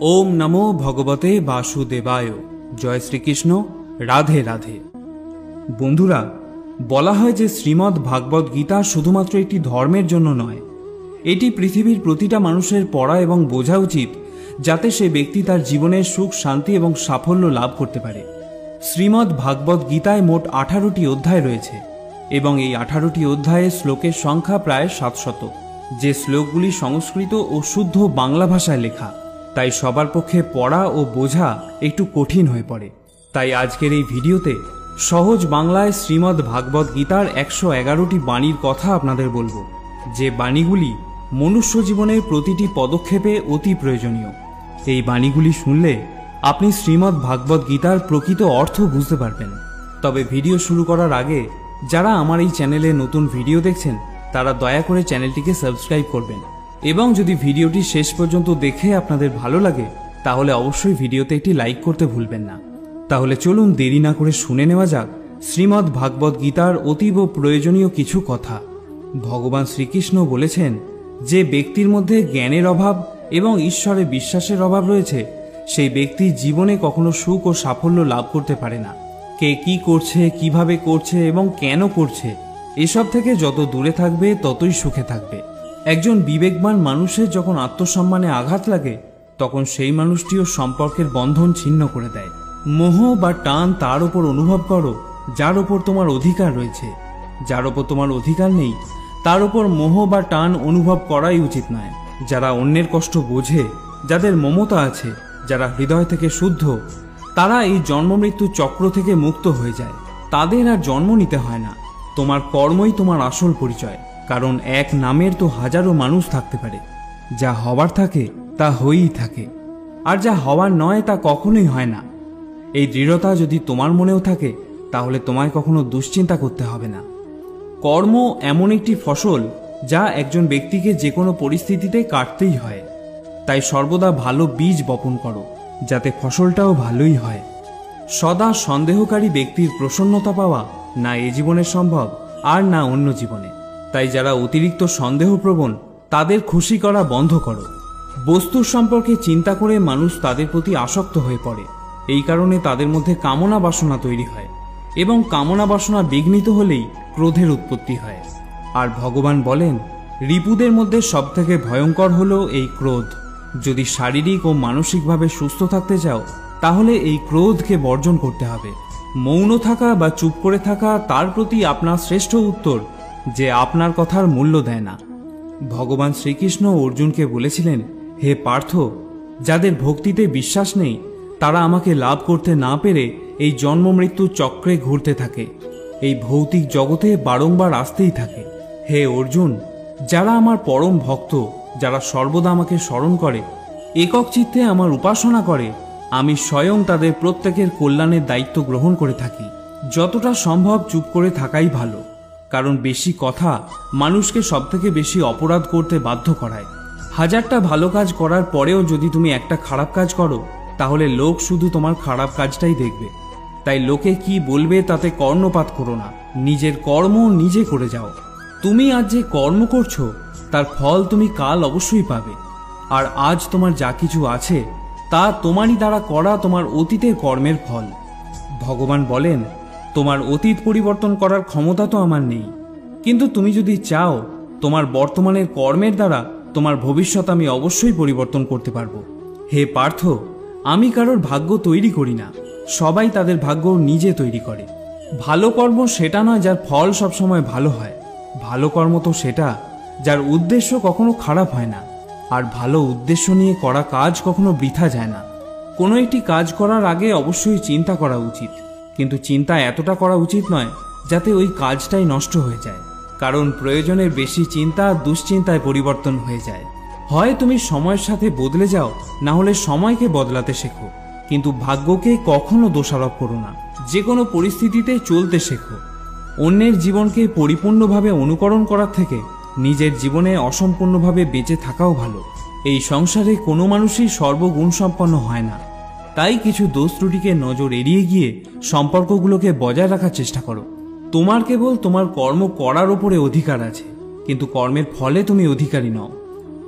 ओम नमो भगवते वासुदेवाय। जय श्रीकृष्ण। राधे राधे। बंधुरा बला हय जे श्रीमद् भागवत गीता शुधुमात्र एकटी धर्मेर जन्य नय, एटी पृथिवीर प्रतिटा मानुषेर पढ़ा एवं बोझा उचित जाते से व्यक्ति तार जीवने सुख शांति एवं साफल्य लाभ करते पारे। श्रीमद् भागवत गीताय मोट 18टी अध्याय रयेछे एवं एई 18टी अध्याये श्लोकेर संख्या प्राय 700। जे श्लोकगुली संस्कृत और शुद्ध बांगला भाषाय लेखा, ताई सबार पक्षे पढ़ा और बोझा एकटू कठिन हये पड़े। ताई आजकेर एई भिडियोते सहज बांगलाय श्रीमद् भागवत गीतार 111टी बाणीर कथा आपनादेर बोलबो, जे बाणीगुली मनुष्य जीवनेर प्रतिटी पदक्षेपे अति प्रयोजनीय। एई बाणीगुली शुनले आपनि श्रीमद् भागवत गीतार प्रकृत अर्थ बुझते पारबेन। तबे भिडियो शुरू करार आगे जारा आमार एई चैनेले नतून भिडियो देखछेन तारा दया करे चैनेलटिके सबस्क्राइब करबेन एवं यदि भिडियोटी शेष पर्यन्त देखे आपनादेर भालो लागे ताहले अवश्यई भिडियोते एकटी लाइक करते भुलबेन ना। ताहले चलुन देरी ना करे शुने नेওয়া যাক श्रीमद् भागवत गीतार अतीव प्रयोजनीय किछु कथा। भगवान श्रीकृष्ण बोलेছেন जे व्यक्तिर मध्य ज्ञानेर अभाव एवं ईश्वरे विश्वासेर अभाव रयेछे सेई व्यक्ति जीवने कखनो सुख और साफल्य लाभ करते पारे ना। के की करछे, किभाबे करछे एवं केन करछे एसब थेके যত दूरे थाकबे ततই सुखे थाकबे। একজন বিবেকবান মানুষের যখন আত্মসম্মানে আঘাত লাগে তখন সেই মানুষটিও সম্পর্কের বন্ধন ছিন্ন করে দেয়। মোহ বা টান তার উপর অনুভব করো যার উপর তোমার অধিকার রয়েছে। যার উপর তোমার অধিকার নেই তার উপর মোহ বা টান অনুভব করাই উচিত নয়। যারা অন্যের কষ্ট বোঝে, যাদের মমতা আছে, যারা হৃদয় থেকে শুদ্ধ, তারা এই জন্ম মৃত্যু চক্র থেকে মুক্ত হয়ে যায়। তাদের আর জন্ম নিতে হয় না। তোমার কর্মই তোমার আসল পরিচয়। কারণ এক নামের তো হাজারো মানুষ থাকতে পারে। যা হবার থাকে তা হয়েই থাকে, আর যা হওয়ার নয় তা কখনোই হয় না। এই দৃঢ়তা যদি তোমার মনেও থাকে তাহলে তোমায় কখনো দুশ্চিন্তা করতে হবে না। কর্ম এমন একটি ফসল যা একজন ব্যক্তিকে যে কোনো পরিস্থিতিতে কাটতেই হয়। তাই সর্বদা ভালো বীজ বপন করো যাতে ফসলটাও ভালোই হয়। সদা সন্দেহকারী ব্যক্তির প্রসন্নতা পাওয়া না এ জীবনে সম্ভব আর না অন্য জীবনে। তাই যারা অতিরিক্ত সন্দেহপ্রবণ তাদের খুশি করা বন্ধ করো। বস্তুর সম্পর্কে চিন্তা করে মানুষ তাদের প্রতি আসক্ত হয়ে পড়ে। এই কারণে তাদের মধ্যে কামনা বাসনা তৈরি হয় এবং কামনা বাসনা বিঘ্নিত হলেই ক্রোধের উৎপত্তি হয়। আর ভগবান বলেন রিপুদের মধ্যে সবথেকে ভয়ঙ্কর হলো এই ক্রোধ। যদি শারীরিক ও মানসিকভাবে সুস্থ থাকতে চাও তাহলে এই ক্রোধকে বর্জন করতে হবে। মৌন থাকা বা চুপ করে থাকা তার প্রতি আপনার শ্রেষ্ঠ উত্তর যে আপনার কথার মূল্য দেয় না। ভগবান শ্রীকৃষ্ণ অর্জুনকে বলেছিলেন, হে পার্থ, যাদের ভক্তিতে বিশ্বাস নেই তারা আমাকে লাভ করতে না পেরে এই জন্ম মৃত্যু চক্রে ঘুরতে থাকে, এই ভৌতিক জগতে বারংবার আসতেই থাকে। হে অর্জুন, যারা আমার পরম ভক্ত, যারা সর্বদা আমাকে স্মরণ করে, একক চিত্তে আমার উপাসনা করে, আমি স্বয়ং তাদের প্রত্যেকের কল্যাণের দায়িত্ব গ্রহণ করে থাকি। যতটা সম্ভব চুপ করে থাকাই ভালো, কারণ বেশি কথা মানুষকে সবথেকে বেশি অপরাধ করতে বাধ্য করায়। হাজারটা ভালো কাজ করার পরেও যদি তুমি একটা খারাপ কাজ করো তাহলে লোক শুধু তোমার খারাপ কাজটাই দেখবে। তাই লোকে কি বলবে তাতে কর্ণপাত করো না, নিজের কর্ম নিজে করে যাও। তুমি আজ যে কর্ম করছো তার ফল তুমি কাল অবশ্যই পাবে। আর আজ তোমার যা কিছু আছে তা তোমারই দ্বারা করা তোমার অতীতের কর্মের ফল। ভগবান বলেন তোমার অতীত পরিবর্তন করার ক্ষমতা তো আমার নেই, কিন্তু তুমি যদি চাও তোমার বর্তমানের কর্মের দ্বারা তোমার ভবিষ্যৎ আমি অবশ্যই পরিবর্তন করতে পারবো। হে পার্থ, আমি কারোর ভাগ্য তৈরি করি না, সবাই তাদের ভাগ্য নিজে তৈরি করে। ভালো কর্ম সেটা নয় যার ফল সবসময় ভালো হয়। ভালো কর্ম তো সেটা যার উদ্দেশ্য কখনো খারাপ হয় না। আর ভালো উদ্দেশ্য নিয়ে করা কাজ কখনো বৃথা যায় না। কোনো একটি কাজ করার আগে অবশ্যই চিন্তা করা উচিত, কিন্তু চিন্তা এতটা করা উচিত নয় যাতে ওই কাজটাই নষ্ট হয়ে যায়। কারণ প্রয়োজনের বেশি চিন্তা দুশ্চিন্তায় পরিবর্তন হয়ে যায়। হয় তুমি সময়ের সাথে বদলে যাও, না হলে সময়কে বদলাতে শেখো, কিন্তু ভাগ্যকে কখনো দোষারোপ করো না। যে কোনো পরিস্থিতিতে চলতে শেখো। অন্যের জীবনকে পরিপূর্ণভাবে অনুকরণ করার থেকে নিজের জীবনে অসম্পূর্ণভাবে বেঁচে থাকাও ভালো। এই সংসারে কোনো মানুষই সর্বগুণ সম্পন্ন হয় না। তাই কিছু দোষ ত্রুটিকে নজর এড়িয়ে গিয়ে সম্পর্কগুলোকে বজায় রাখার চেষ্টা করো। তোমার কেবল তোমার কর্ম করার উপরে অধিকার আছে, কিন্তু কর্মের ফলে তুমি অধিকারী নও।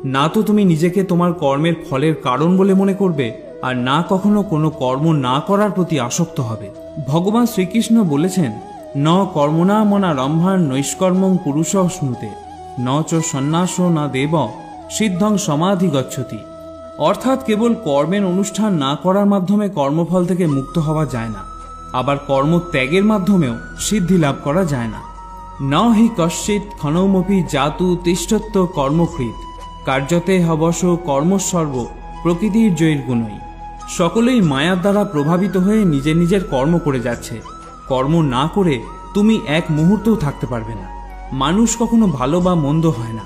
না তো তুমি নিজেকে তোমার কর্মের ফলের কারণ বলে মনে করবে, আর না কখনো কোনো কর্ম না করার প্রতি আসক্ত হবে। ভগবান শ্রীকৃষ্ণ বলেছেন, ন কর্মণা মনা রম্ভান নৈষ্কর্মং পুরুষ স্নুতে ন চ সন্ন্যাস না দেব সিদ্ধং সমাধি গচ্ছতি। অর্থাৎ কেবল কর্মের অনুষ্ঠান না করার মাধ্যমে কর্মফল থেকে মুক্ত হওয়া যায় না, আবার কর্মত্যাগের মাধ্যমেও সিদ্ধি লাভ করা যায় না। ন হি কশ্চিৎ ক্ষণমপি জাতু তিষ্ঠত্ব কর্মকৃত কার্যতে হবশ কর্মসর্ব প্রকৃতির জয়ীর গুণই। সকলেই মায়ার দ্বারা প্রভাবিত হয়ে নিজের নিজের কর্ম করে যাচ্ছে। কর্ম না করে তুমি এক মুহূর্তও থাকতে পারবে না। মানুষ কখনো ভালো বা মন্দ হয় না,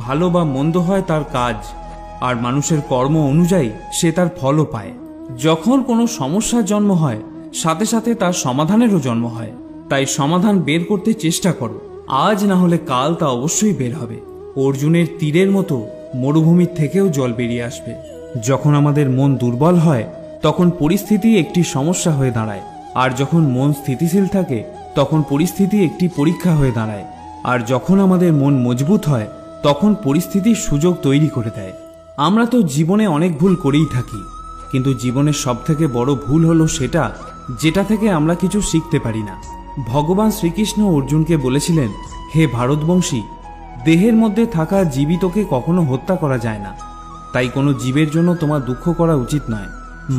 ভালো বা মন্দ হয় তার কাজ, আর মানুষের কর্ম অনুযায়ী সে তার ফলও পায়। যখন কোনো সমস্যার জন্ম হয়, সাথে সাথে তার সমাধানেরও জন্ম হয়। তাই সমাধান বের করতে চেষ্টা করো, আজ না হলে কাল তা অবশ্যই বের হবে। অর্জুনের তীরের মতো মরুভূমির থেকেও জল বেরিয়ে আসবে। যখন আমাদের মন দুর্বল হয় তখন পরিস্থিতি একটি সমস্যা হয়ে দাঁড়ায়, আর যখন মন স্থিতিশীল থাকে তখন পরিস্থিতি একটি পরীক্ষা হয়ে দাঁড়ায়, আর যখন আমাদের মন মজবুত হয় তখন পরিস্থিতির সুযোগ তৈরি করে দেয়। আমরা তো জীবনে অনেক ভুল করেই থাকি, কিন্তু জীবনের সবথেকে বড় ভুল হলো সেটা যেটা থেকে আমরা কিছু শিখতে পারি না। ভগবান শ্রীকৃষ্ণ অর্জুনকে বলেছিলেন, হে ভারতবংশী, দেহের মধ্যে থাকা জীবিতকে কখনো হত্যা করা যায় না, তাই কোনো জীবের জন্য তোমার দুঃখ করা উচিত নয়।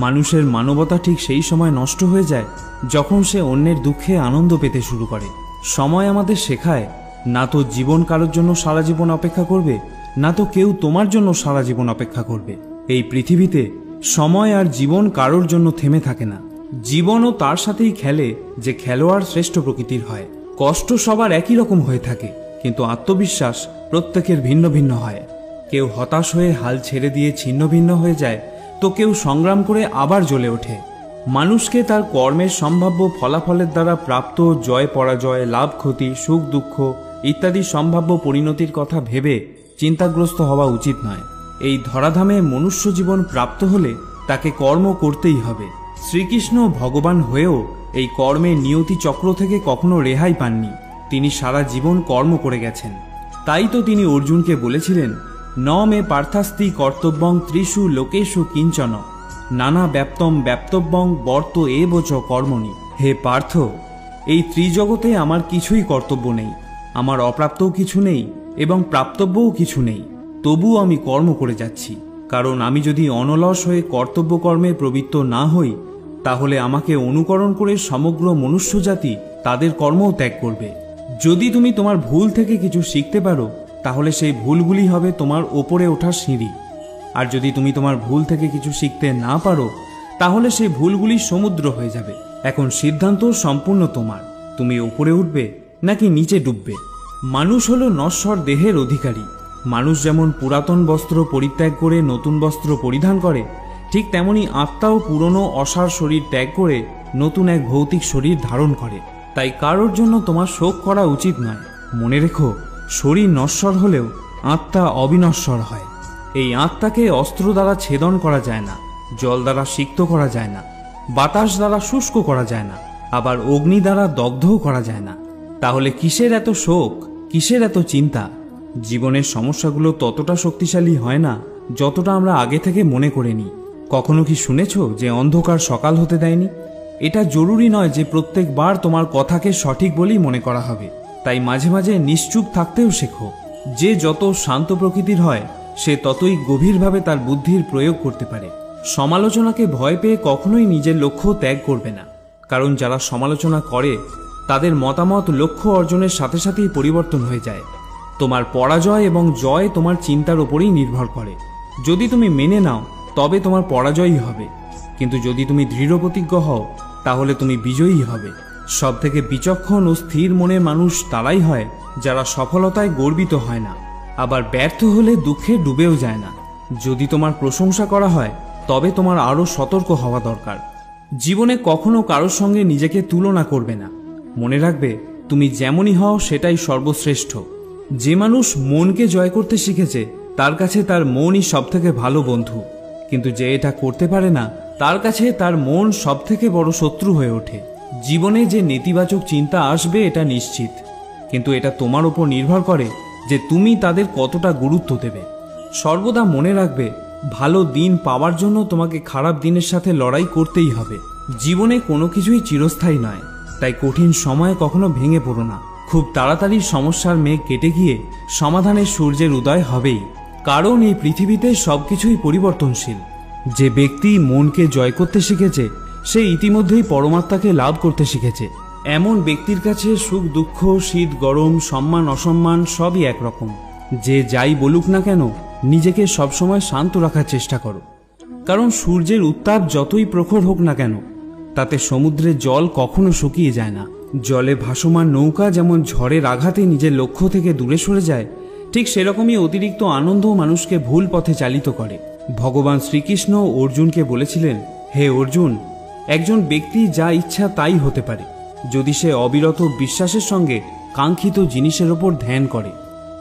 মানুষের মানবতা ঠিক সেই সময় নষ্ট হয়ে যায় যখন সে অন্যের দুঃখে আনন্দ পেতে শুরু করে। সময় আমাদের শেখায়, না তো জীবন কারোর জন্য সারা জীবন অপেক্ষা করবে, না তো কেউ তোমার জন্য সারা জীবন অপেক্ষা করবে। এই পৃথিবীতে সময় আর জীবন কারোর জন্য থেমে থাকে না। জীবনও তার সাথেই খেলে যে খেলোয়াড় শ্রেষ্ঠ প্রকৃতির হয়। কষ্ট সবার একই রকম হয়ে থাকে, কিন্তু আত্মবিশ্বাস প্রত্যেকের ভিন্ন ভিন্ন হয়। কেউ হতাশ হয়ে হাল ছেড়ে দিয়ে ছিন্ন ভিন্ন হয়ে যায়, তো কেউ সংগ্রাম করে আবার জ্বলে ওঠে। মানুষকে তার কর্মের সম্ভাব্য ফলাফলের দ্বারা প্রাপ্ত জয় পরাজয়, লাভ ক্ষতি, সুখ দুঃখ ইত্যাদি সম্ভাব্য পরিণতির কথা ভেবে চিন্তাগ্রস্ত হওয়া উচিত নয়। এই ধরাধামে মনুষ্য জীবন প্রাপ্ত হলে তাকে কর্ম করতেই হবে। শ্রীকৃষ্ণ ভগবান হয়েও এই কর্মের নিয়তি চক্র থেকে কখনো রেহাই পাননি। তিনি সারা জীবন কর্ম করে গেছেন। তাই তো তিনি অর্জুনকে বলেছিলেন, ন মে পার্থাস্তি কর্তব্যং ত্রিষু লোকেষু কিঞ্চন নানা ব্যাপ্তম ব্যাপ্তব্যং বর্ত এব চ কর্মণি। হে পার্থ, এই ত্রিজগতে আমার কিছুই কর্তব্য নেই, আমার অপ্রাপ্তও কিছু নেই এবং প্রাপ্তব্যও কিছু নেই, তবুও আমি কর্ম করে যাচ্ছি। কারণ আমি যদি অনলস হয়ে কর্তব্য কর্মে প্রবৃত্ত না হই, তাহলে আমাকে অনুকরণ করে সমগ্র মনুষ্যজাতি তাদের কর্মও ত্যাগ করবে। যদি তুমি তোমার ভুল থেকে কিছু শিখতে পারো, তাহলে সেই ভুলগুলি হবে তোমার ওপরে ওঠার সিঁড়ি। আর যদি তুমি তোমার ভুল থেকে কিছু শিখতে না পারো, তাহলে সেই ভুলগুলি সমুদ্র হয়ে যাবে। এখন সিদ্ধান্ত সম্পূর্ণ তোমার, তুমি ওপরে উঠবে নাকি নিচে ডুববে। মানুষ হলো নশ্বর দেহের অধিকারী। মানুষ যেমন পুরাতন বস্ত্র পরিত্যাগ করে নতুন বস্ত্র পরিধান করে, ঠিক তেমনি আত্মাও পুরনো অসার শরীর ত্যাগ করে নতুন এক ভৌতিক শরীর ধারণ করে। তাই কারোর জন্য তোমার শোক করা উচিত নয়। মনে রেখো, শরীর নশ্বর হলেও আত্মা অবিনশ্বর হয়। এই আত্মাকে অস্ত্র দ্বারা ছেদন করা যায় না, জল দ্বারা সিক্ত করা যায় না, বাতাস দ্বারা শুষ্ক করা যায় না, আবার অগ্নি দ্বারা দগ্ধও করা যায় না। তাহলে কিসের এত শোক, কিসের এত চিন্তা? জীবনের সমস্যাগুলো ততটা শক্তিশালী হয় না যতটা আমরা আগে থেকে মনে করে নিই। কখনো কি শুনেছ যে অন্ধকার সকাল হতে দেয়নি? এটা জরুরি নয় যে প্রত্যেকবার তোমার কথাকে সঠিক বলেই মনে করা হবে। তাই মাঝে মাঝে নিশ্চুপ থাকতেও শেখো। যে যত শান্ত প্রকৃতির হয়, সে ততই গভীরভাবে তার বুদ্ধির প্রয়োগ করতে পারে। সমালোচনাকে ভয় পেয়ে কখনোই নিজের লক্ষ্য ত্যাগ করবে না, কারণ যারা সমালোচনা করে তাদের মতামত লক্ষ্য অর্জনের সাথে সাথেই পরিবর্তন হয়ে যায়। তোমার পরাজয় এবং জয় তোমার চিন্তার উপরেই নির্ভর করে। যদি তুমি মেনে নাও, তবে তোমার পরাজয়ই হবে, কিন্তু যদি তুমি দৃঢ় প্রতিজ্ঞ হও, তাহলে তুমি বিজয়ী হবে। সবথেকে বিচক্ষণ ও স্থির মনের মানুষ তারাই হয় যারা সফলতায় গর্বিত হয় না, আবার ব্যর্থ হলে দুঃখে ডুবেও যায় না। যদি তোমার প্রশংসা করা হয়, তবে তোমার আরও সতর্ক হওয়া দরকার। জীবনে কখনো কারোর সঙ্গে নিজেকে তুলনা করবে না। মনে রাখবে, তুমি যেমনই হও সেটাই সর্বশ্রেষ্ঠ। যে মানুষ মনকে জয় করতে শিখেছে, তার কাছে তার মনই সবথেকে ভালো বন্ধু। কিন্তু যে এটা করতে পারে না, তার কাছে তার মন সবথেকে বড় শত্রু হয়ে ওঠে। জীবনে যে নেতিবাচক চিন্তা আসবে এটা নিশ্চিত, কিন্তু এটা তোমার উপর নির্ভর করে যে তুমি তাদের কতটা গুরুত্ব দেবে। সর্বদা মনে রাখবে, ভালো দিন পাওয়ার জন্য তোমাকে খারাপ দিনের সাথে লড়াই করতেই হবে। জীবনে কোনো কিছুই চিরস্থায়ী নয়, তাই কঠিন সময়ে কখনো ভেঙে পড়ো না। খুব তাড়াতাড়ি সমস্যার মেঘ কেটে গিয়ে সমাধানের সূর্যের উদয় হবেই, কারণ এই পৃথিবীতে সবকিছুই পরিবর্তনশীল। যে ব্যক্তি মনকে জয় করতে শিখেছে সে ইতিমধ্যেই পরমাত্মাকে লাভ করতে শিখেছে। এমন ব্যক্তির কাছে সুখ দুঃখ, শীত গরম, সম্মান অসম্মান সবই একরকম। যে যাই বলুক না কেন, নিজেকে সবসময় শান্ত রাখার চেষ্টা করো, কারণ সূর্যের উত্তাপ যতই প্রখর হোক না কেন, তাতে সমুদ্রের জল কখনো শুকিয়ে যায় না। জলে ভাসমান নৌকা যেমন ঝড়ের আঘাতে নিজের লক্ষ্য থেকে দূরে সরে যায়, ঠিক সেরকমই অতিরিক্ত আনন্দ মানুষকে ভুল পথে চালিত করে। ভগবান শ্রীকৃষ্ণ অর্জুনকে বলেছিলেন, হে অর্জুন, একজন ব্যক্তি যা ইচ্ছা তাই হতে পারে যদি সে অবিরত বিশ্বাসের সঙ্গে কাঙ্ক্ষিত জিনিসের ওপর ধ্যান করে।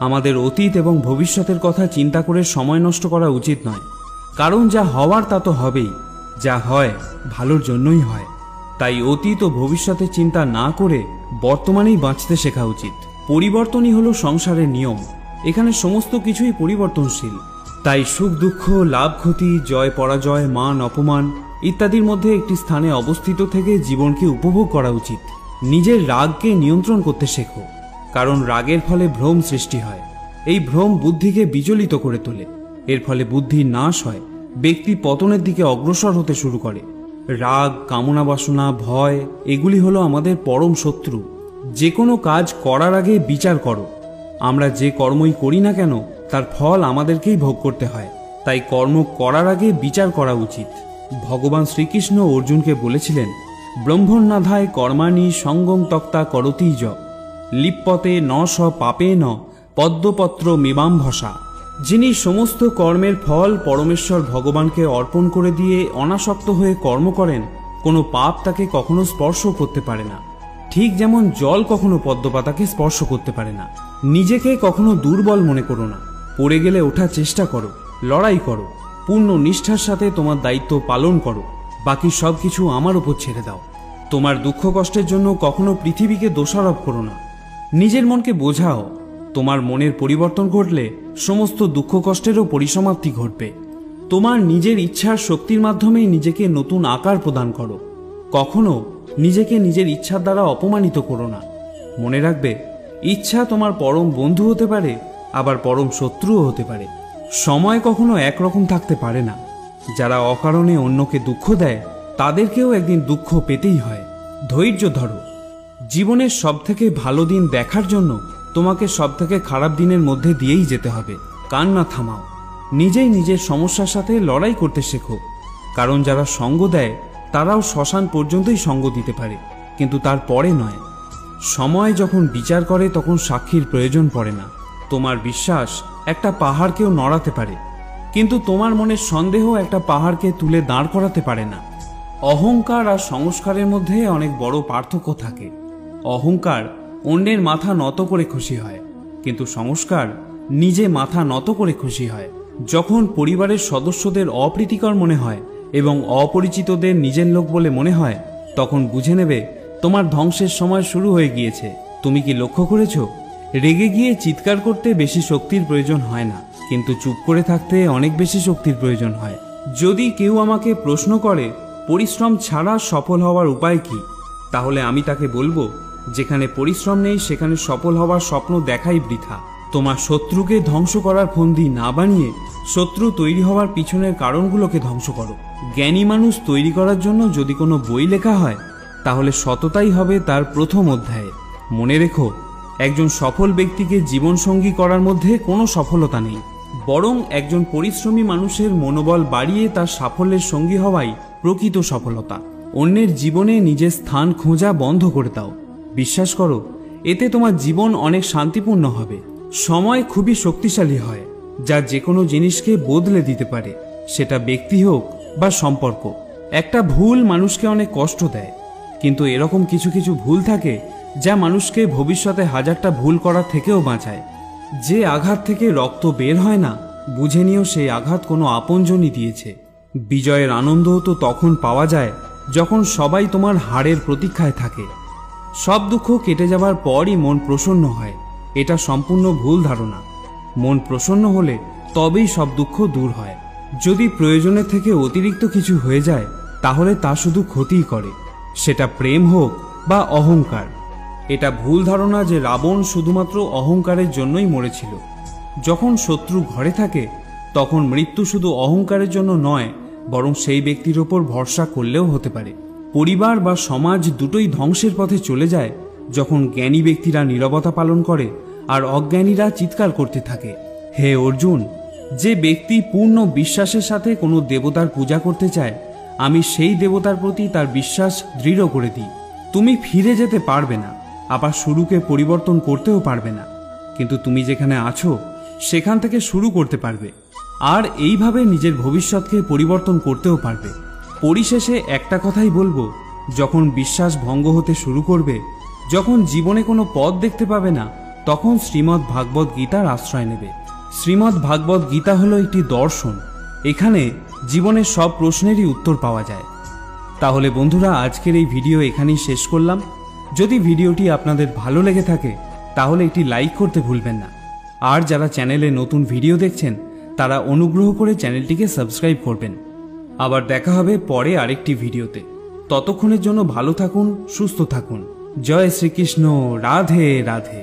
আমাদের অতীত এবং ভবিষ্যতের কথা চিন্তা করে সময় নষ্ট করা উচিত নয়, কারণ যা হওয়ার তা তো হবেই, যা হয় ভালোর জন্যই হয়। তাই অতীত ও ভবিষ্যতের চিন্তা না করে বর্তমানেই বাঁচতে শেখা উচিত। পরিবর্তনই হলো সংসারের নিয়ম, এখানে সমস্ত কিছুই পরিবর্তনশীল। তাই সুখ দুঃখ, লাভ ক্ষতি, জয় পরাজয়, মান অপমান ইত্যাদির মধ্যে একটি স্থানে অবস্থিত থেকে জীবনকে উপভোগ করা উচিত। নিজের রাগকে নিয়ন্ত্রণ করতে শেখো, কারণ রাগের ফলে ভ্রম সৃষ্টি হয়। এই ভ্রম বুদ্ধিকে বিচলিত করে তোলে, এর ফলে বুদ্ধির নাশ হয়, ব্যক্তি পতনের দিকে অগ্রসর হতে শুরু করে। রাগ, কামনা বাসনা, ভয় এগুলি হলো আমাদের পরম শত্রু। যে কোনো কাজ করার আগে বিচার করো। আমরা যে কর্মই করি না কেন তার ফল আমাদেরকেই ভোগ করতে হয়, তাই কর্ম করার আগে বিচার করা উচিত। ভগবান শ্রীকৃষ্ণ অর্জুনকে বলেছিলেন, ব্রহ্মণ্যাধায় কর্মাণি সঙ্গম তক্তা করতিজ লিপ্পতে ন স পাপে ন পদ্মপত্র মিমাম্ভসা। যিনি সমস্ত কর্মের ফল পরমেশ্বর ভগবানকে অর্পণ করে দিয়ে অনাসক্ত হয়ে কর্ম করেন, কোনো পাপ তাকে কখনো স্পর্শ করতে পারে না। ঠিক যেমন জল কখনো পদ্মপাতাকে স্পর্শ করতে পারে না। নিজেকে কখনো দুর্বল মনে করো না, পড়ে গেলে ওঠার চেষ্টা করো, লড়াই করো, পূর্ণ নিষ্ঠার সাথে তোমার দায়িত্ব পালন করো, বাকি সব কিছু আমার উপর ছেড়ে দাও। তোমার দুঃখ কষ্টের জন্য কখনো পৃথিবীকে দোষারোপ করো না, নিজের মনকে বোঝাও। তোমার মনের পরিবর্তন ঘটলে সমস্ত দুঃখ কষ্টেরও পরিসমাপ্তি ঘটবে। তোমার নিজের ইচ্ছার শক্তির মাধ্যমেই নিজেকে নতুন আকার প্রদান করো। কখনো নিজেকে নিজের ইচ্ছার দ্বারা অপমানিত করো না। মনে রাখবে, ইচ্ছা তোমার পরম বন্ধু হতে পারে, আবার পরম শত্রুও হতে পারে। সময় কখনো একরকম থাকতে পারে না। যারা অকারণে অন্যকে দুঃখ দেয় তাদেরকেও একদিন দুঃখ পেতেই হয়। ধৈর্য ধরো। জীবনের সবথেকে ভালো দিন দেখার জন্য তোমাকে সবথেকে খারাপ দিনের মধ্যে দিয়েই যেতে হবে। কান্না থামাও, নিজেই নিজের সমস্যার সাথে লড়াই করতে শেখো, কারণ যারা সঙ্গ দেয় তারাও শ্মশান পর্যন্তই সঙ্গ দিতে পারে, কিন্তু তার পরে নয়। সময় যখন বিচার করে তখন সাক্ষীর প্রয়োজন পড়ে না। তোমার বিশ্বাস একটা পাহাড়কেও নড়াতে পারে, কিন্তু তোমার মনের সন্দেহ একটা পাহাড়কে তুলে দাঁড় করাতে পারে না। অহংকার আর সংস্কারের মধ্যে অনেক বড় পার্থক্য থাকে। অহংকার অন্যের মাথা নত করে খুশি হয়, কিন্তু সংস্কার নিজে মাথা নত করে খুশি হয়। যখন পরিবারের সদস্যদের অপ্রীতিকর মনে হয় এবং অপরিচিতদের নিজের লোক বলে মনে হয়, তখন বুঝে নেবে তোমার ধ্বংসের সময় শুরু হয়ে গিয়েছে। তুমি কি লক্ষ্য করেছ, রেগে গিয়ে চিৎকার করতে বেশি শক্তির প্রয়োজন হয় না, কিন্তু চুপ করে থাকতে অনেক বেশি শক্তির প্রয়োজন হয়। যদি কেউ আমাকে প্রশ্ন করে পরিশ্রম ছাড়া সফল হওয়ার উপায় কি, তাহলে আমি তাকে বলবো, যেখানে পরিশ্রম নেই সেখানে সফল হওয়ার স্বপ্ন দেখাই বৃথা। তোমার শত্রুকে ধ্বংস করার ফন্দি না বানিয়ে শত্রু তৈরি হওয়ার পিছনের কারণগুলোকে ধ্বংস করো। জ্ঞানী মানুষ তৈরি করার জন্য যদি কোনো বই লেখা হয়, তাহলে সততাই হবে তার প্রথম অধ্যায়ে। মনে রেখো, একজন সফল ব্যক্তিকে জীবনসঙ্গী করার মধ্যে কোনো সফলতা নেই, বরং একজন পরিশ্রমী মানুষের মনোবল বাড়িয়ে তার সাফল্যের সঙ্গী হওয়াই প্রকৃত সফলতা। অন্যের জীবনে নিজের স্থান খোঁজা বন্ধ করে দাও। বিশ্বাস করো, এতে তোমার জীবন অনেক শান্তিপূর্ণ হবে। সময় খুবই শক্তিশালী হয়, যা যে কোনো জিনিসকে বদলে দিতে পারে, সেটা ব্যক্তি হোক বা সম্পর্ক। একটা ভুল মানুষকে অনেক কষ্ট দেয়, কিন্তু এরকম কিছু কিছু ভুল থাকে যা মানুষকে ভবিষ্যতে হাজারটা ভুল করার থেকেও বাঁচায়। যে আঘাত থেকে রক্ত বের হয় না, বুঝে নিও সেই আঘাত কোনো আপনজনই দিয়েছে। বিজয়ের আনন্দও তো তখন পাওয়া যায় যখন সবাই তোমার হারের প্রতীক্ষায় থাকে। সব দুঃখ কেটে যাবার পরই মন প্রসন্ন হয়, এটা সম্পূর্ণ ভুল ধারণা। মন প্রসন্ন হলে তবেই সব দুঃখ দূর হয়। যদি প্রয়োজনের থেকে অতিরিক্ত কিছু হয়ে যায় তাহলে তা শুধু ক্ষতিই করে, সেটা প্রেম হোক বা অহংকার। এটা ভুল ধারণা যে রাবণ শুধুমাত্র অহংকারের জন্যই মরেছিল। যখন শত্রু ঘরে থাকে তখন মৃত্যু শুধু অহংকারের জন্য নয়, বরং সেই ব্যক্তির ওপর ভরসা করলেও হতে পারে। পরিবার বা সমাজ দুটোই ধ্বংসের পথে চলে যায় যখন জ্ঞানী ব্যক্তিরা নীরবতা পালন করে আর অজ্ঞানীরা চিৎকার করতে থাকে। হে অর্জুন, যে ব্যক্তি পূর্ণ বিশ্বাসের সাথে কোনো দেবতার পূজা করতে চায়, আমি সেই দেবতার প্রতি তার বিশ্বাস দৃঢ় করে দিই। তুমি ফিরে যেতে পারবে না, আবার শুরুকে পরিবর্তন করতেও পারবে না, কিন্তু তুমি যেখানে আছো সেখান থেকে শুরু করতে পারবে, আর এইভাবে নিজের ভবিষ্যৎকে পরিবর্তন করতেও পারবে। পরিশেষে একটা কথাই বলবো, যখন বিশ্বাস ভঙ্গ হতে শুরু করবে, যখন জীবনে কোনো পথ দেখতে পাবে না, তখন শ্রীমদ্ ভাগবত গীতার আশ্রয় নেবে। শ্রীমদ্ ভাগবত গীতা হলো একটি দর্শন, এখানে জীবনের সব প্রশ্নেরই উত্তর পাওয়া যায়। তাহলে বন্ধুরা, আজকের এই ভিডিও এখানেই শেষ করলাম। যদি ভিডিওটি আপনাদের ভালো লেগে থাকে তাহলে একটি লাইক করতে ভুলবেন না, আর যারা চ্যানেলে নতুন ভিডিও দেখছেন তারা অনুগ্রহ করে চ্যানেলটিকে সাবস্ক্রাইব করবেন। আবার দেখা হবে পরে আরেকটি ভিডিওতে। ততক্ষণের জন্য ভালো থাকুন, সুস্থ থাকুন। জয় শ্রীকৃষ্ণ। রাধে রাধে।